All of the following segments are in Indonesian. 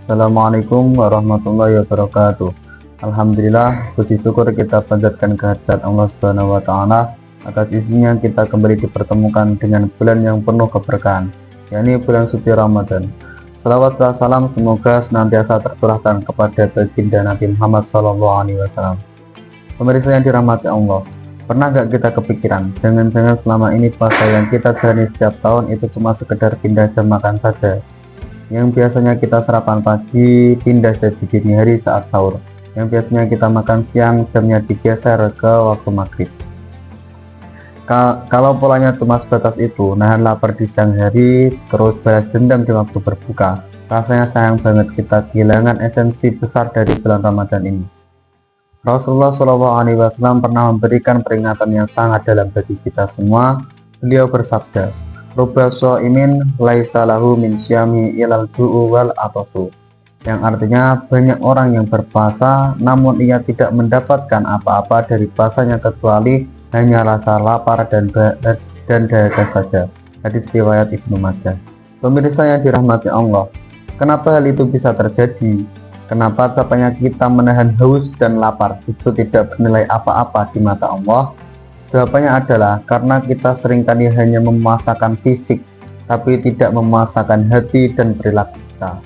Assalamualaikum warahmatullahi wabarakatuh. Alhamdulillah, puji syukur kita panjatkan kehadirat Allah Subhanahu wa Ta'ala. Atas izinnya kita kembali dipertemukan dengan bulan yang penuh keberkahan, yakni bulan suci Ramadan. Salawat dan salam semoga senantiasa tercurahkan kepada baginda Nabi Muhammad SAW. Pemirsa yang dirahmati Allah, pernah gak kita kepikiran jangan-jangan selama ini puasa yang kita jalani setiap tahun itu cuma sekedar pindah jam makan saja? Yang biasanya kita sarapan pagi pindah jadi dini hari saat sahur, yang biasanya kita makan siang jamnya digeser ke waktu maghrib. Kalau polanya cuma sebatas itu, nahan lapar di siang hari terus balas dendam di waktu berbuka, rasanya sayang banget kita kehilangan esensi besar dari bulan Ramadan ini. Rasulullah SAW pernah memberikan peringatan yang sangat dalam bagi kita semua. Beliau bersabda, "Rubba sha'imin laisa lahu min syami ilal du'u wal atafu," yang artinya banyak orang yang berpuasa namun ia tidak mendapatkan apa-apa dari puasanya kecuali hanya rasa lapar dan dahaga saja. Hadis riwayat Ibnu Majah. Pemirsa yang dirahmati Allah, kenapa hal itu bisa terjadi? Kenapa capainya kita menahan haus dan lapar itu tidak bernilai apa-apa di mata Allah? Jawabannya adalah karena kita seringkali hanya memuasakan fisik, tapi tidak memuasakan hati dan perilaku kita.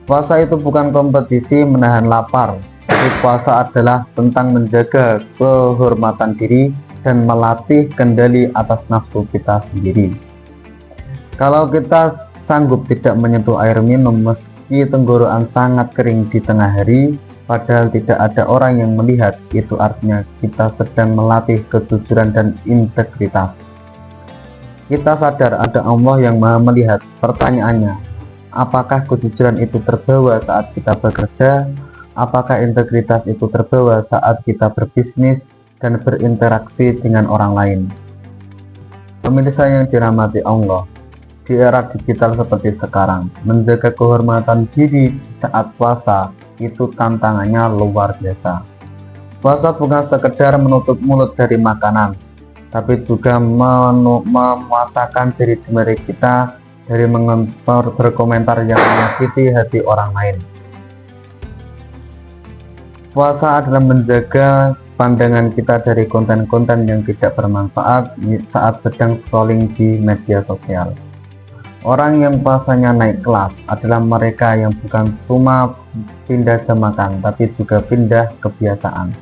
Puasa itu bukan kompetisi menahan lapar, tapi puasa adalah tentang menjaga kehormatan diri dan melatih kendali atas nafsu kita sendiri. Kalau kita sanggup tidak menyentuh air minum meski tenggorokan sangat kering di tengah hari, padahal tidak ada orang yang melihat, itu artinya kita sedang melatih kejujuran dan integritas. Kita sadar ada Allah yang Maha Melihat. Pertanyaannya, apakah kejujuran itu terbawa saat kita bekerja? Apakah integritas itu terbawa saat kita berbisnis dan berinteraksi dengan orang lain? Pemirsa yang dirahmati Allah, di era digital seperti sekarang, menjaga kehormatan diri saat puasa itu tantangannya luar biasa. Puasa bukan sekedar menutup mulut dari makanan, tapi juga memuasakan diri sendiri kita dari berkomentar yang menyakiti hati orang lain. Puasa adalah menjaga pandangan kita dari konten-konten yang tidak bermanfaat saat sedang scrolling di media sosial. Orang yang puasanya naik kelas adalah mereka yang bukan cuma pindah jam makan, tapi juga pindah kebiasaan.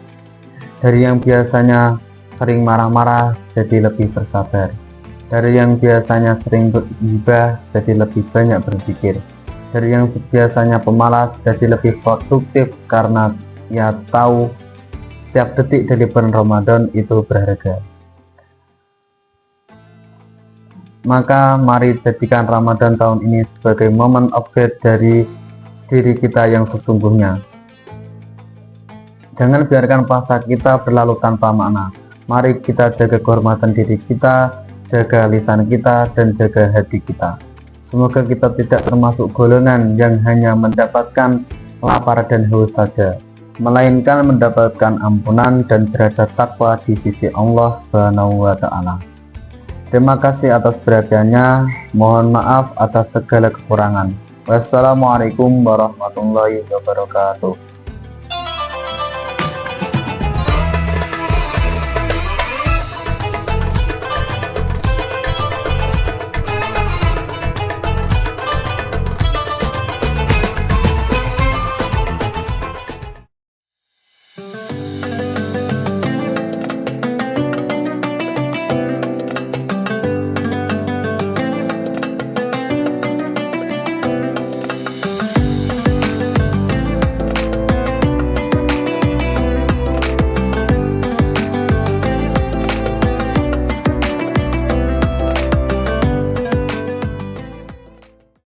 Dari yang biasanya sering marah-marah jadi lebih bersabar. Dari yang biasanya sering bergibah jadi lebih banyak berpikir. Dari yang biasanya pemalas jadi lebih produktif karena ia tahu setiap detik dari bulan Ramadan itu berharga. Maka mari jadikan Ramadan tahun ini sebagai momen upgrade dari diri kita yang sesungguhnya. Jangan biarkan puasa kita berlalu tanpa makna. Mari kita jaga kehormatan diri kita, jaga lisan kita, dan jaga hati kita. Semoga kita tidak termasuk golongan yang hanya mendapatkan lapar dan haus saja, melainkan mendapatkan ampunan dan derajat takwa di sisi Allah Subhanahu wa Ta'ala. Terima kasih atas perhatiannya. Mohon maaf atas segala kekurangan. Wassalamualaikum warahmatullahi wabarakatuh.